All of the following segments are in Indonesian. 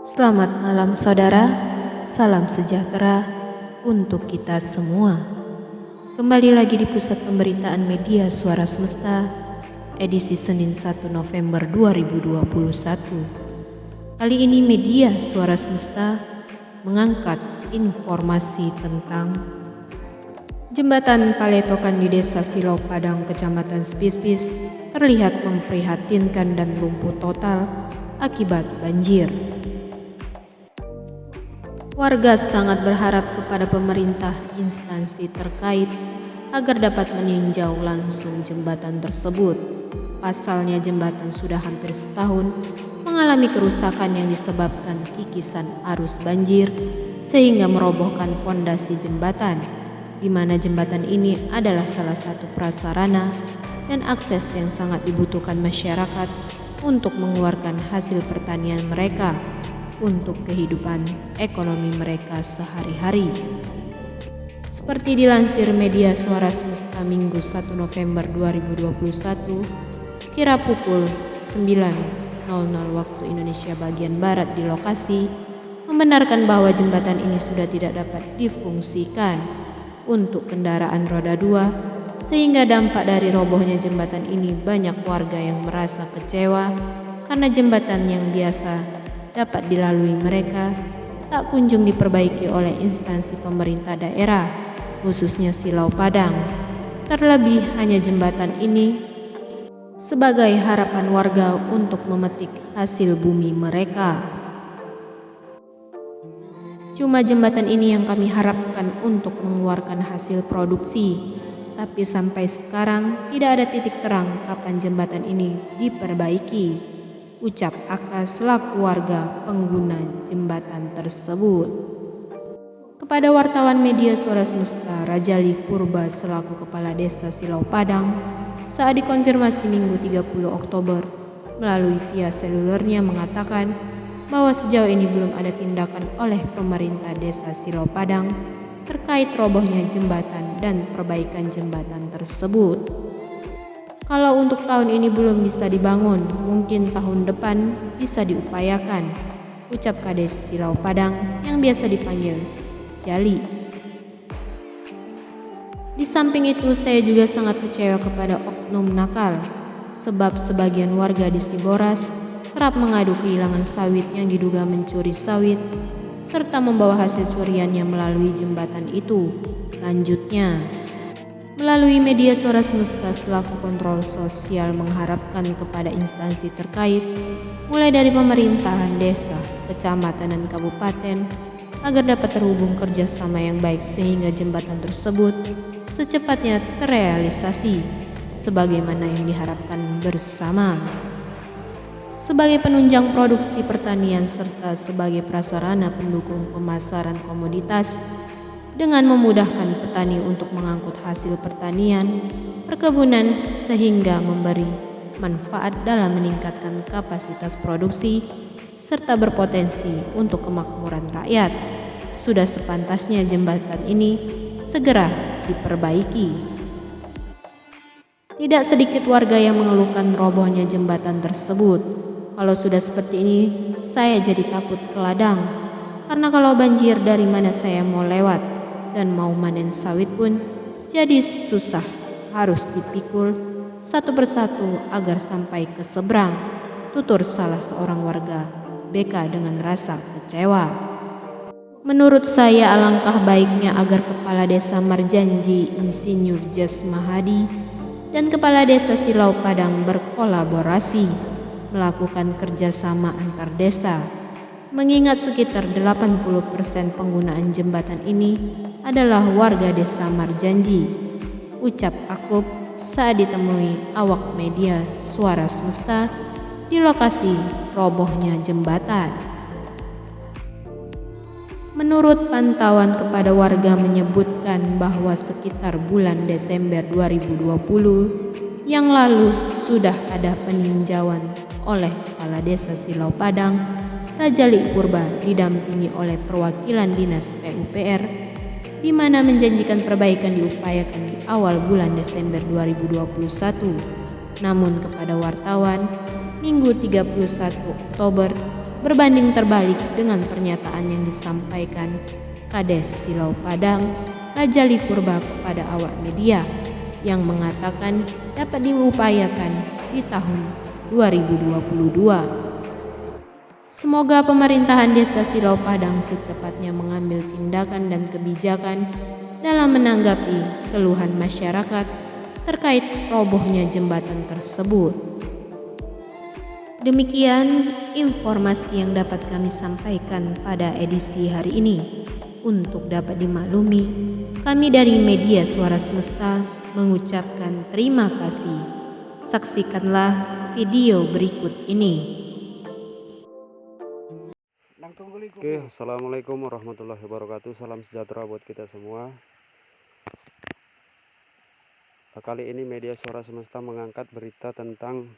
Selamat malam saudara, salam sejahtera untuk kita semua. Kembali lagi di Pusat Pemberitaan Media Suara Semesta, edisi Senin 1 November 2021. Kali ini Media Suara Semesta mengangkat informasi tentang Jembatan Paletokan di Desa Silau Padang, Kecamatan Spispis terlihat memprihatinkan dan lumpuh total akibat banjir. Warga sangat berharap kepada pemerintah instansi terkait agar dapat meninjau langsung jembatan tersebut. Pasalnya jembatan sudah hampir setahun mengalami kerusakan yang disebabkan kikisan arus banjir sehingga merobohkan pondasi jembatan, di mana jembatan ini adalah salah satu prasarana dan akses yang sangat dibutuhkan masyarakat untuk mengeluarkan hasil pertanian mereka untuk kehidupan ekonomi mereka sehari-hari. Seperti dilansir Media Suara Semesta Minggu 1 November 2021, sekira pukul 9.00 waktu Indonesia bagian Barat di lokasi, membenarkan bahwa jembatan ini sudah tidak dapat difungsikan untuk kendaraan roda 2, sehingga dampak dari robohnya jembatan ini banyak warga yang merasa kecewa karena jembatan yang biasa dapat dilalui mereka tak kunjung diperbaiki oleh instansi pemerintah daerah, khususnya Silau Padang. Terlebih hanya jembatan ini sebagai harapan warga untuk memetik hasil bumi mereka. Cuma jembatan ini yang kami harapkan untuk mengeluarkan hasil produksi, tapi sampai sekarang tidak ada titik terang kapan jembatan ini diperbaiki, ucap Aka selaku warga pengguna jembatan tersebut. Kepada wartawan Media Suara Semesta, Rajali Purba selaku Kepala Desa Silau Padang saat dikonfirmasi Minggu 30 Oktober melalui via selulernya mengatakan bahwa sejauh ini belum ada tindakan oleh pemerintah Desa Silau Padang terkait robohnya jembatan dan perbaikan jembatan tersebut. Kalau untuk tahun ini belum bisa dibangun, mungkin tahun depan bisa diupayakan, ucap Kades Silau Padang yang biasa dipanggil Jali. Di samping itu, saya juga sangat kecewa kepada oknum nakal, sebab sebagian warga di Siboras kerap mengadu kehilangan sawit yang diduga mencuri sawit, serta membawa hasil curiannya melalui jembatan itu. Lanjutnya, melalui Media Suara Semesta selaku kontrol sosial mengharapkan kepada instansi terkait, mulai dari pemerintahan desa, kecamatan, dan kabupaten, agar dapat terhubung kerjasama yang baik sehingga jembatan tersebut secepatnya terrealisasi sebagaimana yang diharapkan bersama. Sebagai penunjang produksi pertanian serta sebagai prasarana pendukung pemasaran komoditas, dengan memudahkan petani untuk mengangkut hasil pertanian, perkebunan sehingga memberi manfaat dalam meningkatkan kapasitas produksi serta berpotensi untuk kemakmuran rakyat. Sudah sepantasnya jembatan ini segera diperbaiki. Tidak sedikit warga yang mengeluhkan robohnya jembatan tersebut. Kalau sudah seperti ini, saya jadi takut ke ladang, karena kalau banjir dari mana saya mau lewat? Dan mau manen sawit pun jadi susah, harus dipikul satu persatu agar sampai ke seberang, tutur salah seorang warga BK dengan rasa kecewa. Menurut saya alangkah baiknya agar Kepala Desa Marjanji Insinyur Jas Mahadi dan Kepala Desa Silau Padang berkolaborasi melakukan kerjasama antar desa, mengingat sekitar 80% penggunaan jembatan ini adalah warga desa Marjanji, ucap Akub saat ditemui awak Media Suara Semesta di lokasi robohnya jembatan. Menurut pantauan kepada warga menyebutkan bahwa sekitar bulan Desember 2020 yang lalu sudah ada peninjauan oleh Kepala Desa Silau Padang, Rajali Purba didampingi oleh perwakilan Dinas PUPR, di mana menjanjikan perbaikan diupayakan di awal bulan Desember 2021. Namun kepada wartawan Minggu 31 Oktober berbanding terbalik dengan pernyataan yang disampaikan Kades Silau Padang, Rajali Purba kepada awak media yang mengatakan dapat diupayakan di tahun 2022. Semoga pemerintahan Desa Silau Padang secepatnya mengambil tindakan dan kebijakan dalam menanggapi keluhan masyarakat terkait robohnya jembatan tersebut. Demikian informasi yang dapat kami sampaikan pada edisi hari ini. Untuk dapat dimaklumi, kami dari media Suara Semesta mengucapkan terima kasih. Saksikanlah video berikut ini. Oke, assalamualaikum warahmatullahi wabarakatuh. Salam sejahtera buat kita semua. Kali ini media Suara Semesta mengangkat berita tentang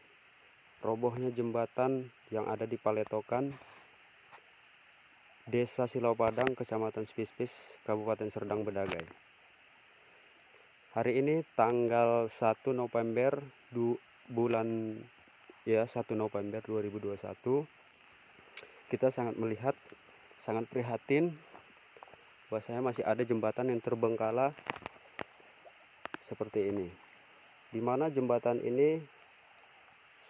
robohnya jembatan yang ada di Paletokan, Desa Silau Padang, Kecamatan Spispis, Kabupaten Serdang Bedagai. Hari ini tanggal 1 November 1 November 2021. Kita sangat prihatin bahwasanya masih ada jembatan yang terbengkalai seperti ini, di mana jembatan ini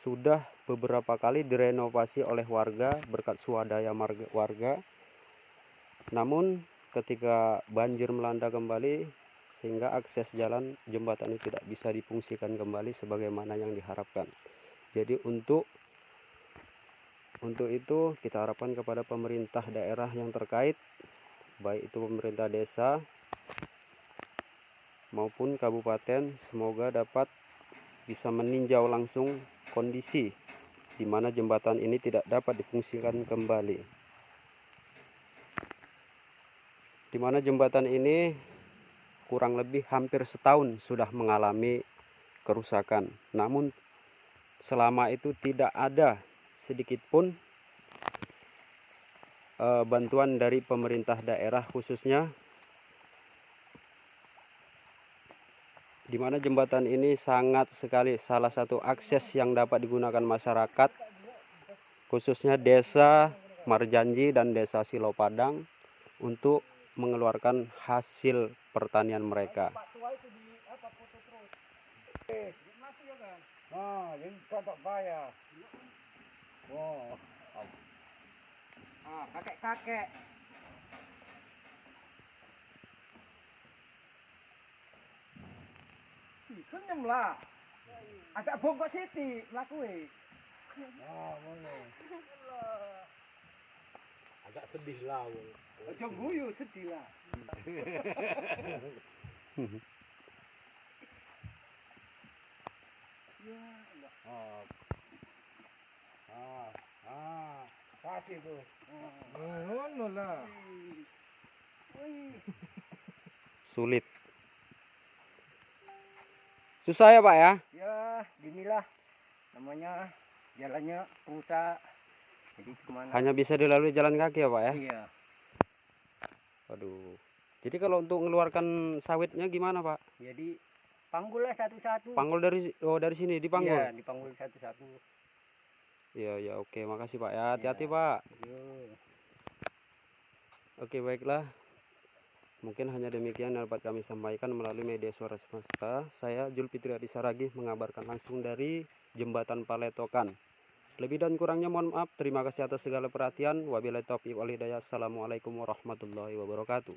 sudah beberapa kali direnovasi oleh warga berkat swadaya warga. Namun ketika banjir melanda kembali, sehingga akses jalan jembatan ini tidak bisa difungsikan kembali sebagaimana yang diharapkan. Jadi untuk itu kita harapkan kepada pemerintah daerah yang terkait, baik itu pemerintah desa maupun kabupaten, semoga dapat bisa meninjau langsung kondisi di mana jembatan ini tidak dapat difungsikan kembali. Di mana jembatan ini kurang lebih hampir setahun sudah mengalami kerusakan. Namun selama itu tidak ada sedikit pun bantuan dari pemerintah daerah, khususnya di mana jembatan ini sangat sekali salah satu akses yang dapat digunakan masyarakat, khususnya Desa Marjanji dan Desa Silau Padang untuk mengeluarkan hasil pertanian mereka. Kakek-kakek. Senyum lah. Agak bongkok siti melakukan. Agak sedih lah. Ojo guyu sedih lah. Kasih tuh. Ngono lah. Sulit. Susah ya Pak ya? Ya, ginilah namanya jalannya rusak. Jadi kemana? Hanya bisa dilalui jalan kaki ya Pak ya? Iya. Waduh. Jadi kalau untuk mengeluarkan sawitnya gimana Pak? Jadi panggul lah satu-satu. Panggul dari sini dipanggul? Iya, dipanggul satu-satu. Iya, oke, makasih Pak ya. Hati-hati Ya. Pak. Yo. Oke, baiklah. Mungkin hanya demikian yang dapat kami sampaikan melalui media Suara Semesta. Saya Julfitri Adi Saragih mengabarkan langsung dari Jembatan Paletokan. Lebih dan kurangnya mohon maaf. Terima kasih atas segala perhatian. Wabillahi taufiq wal hidayah. Assalamualaikum warahmatullahi wabarakatuh.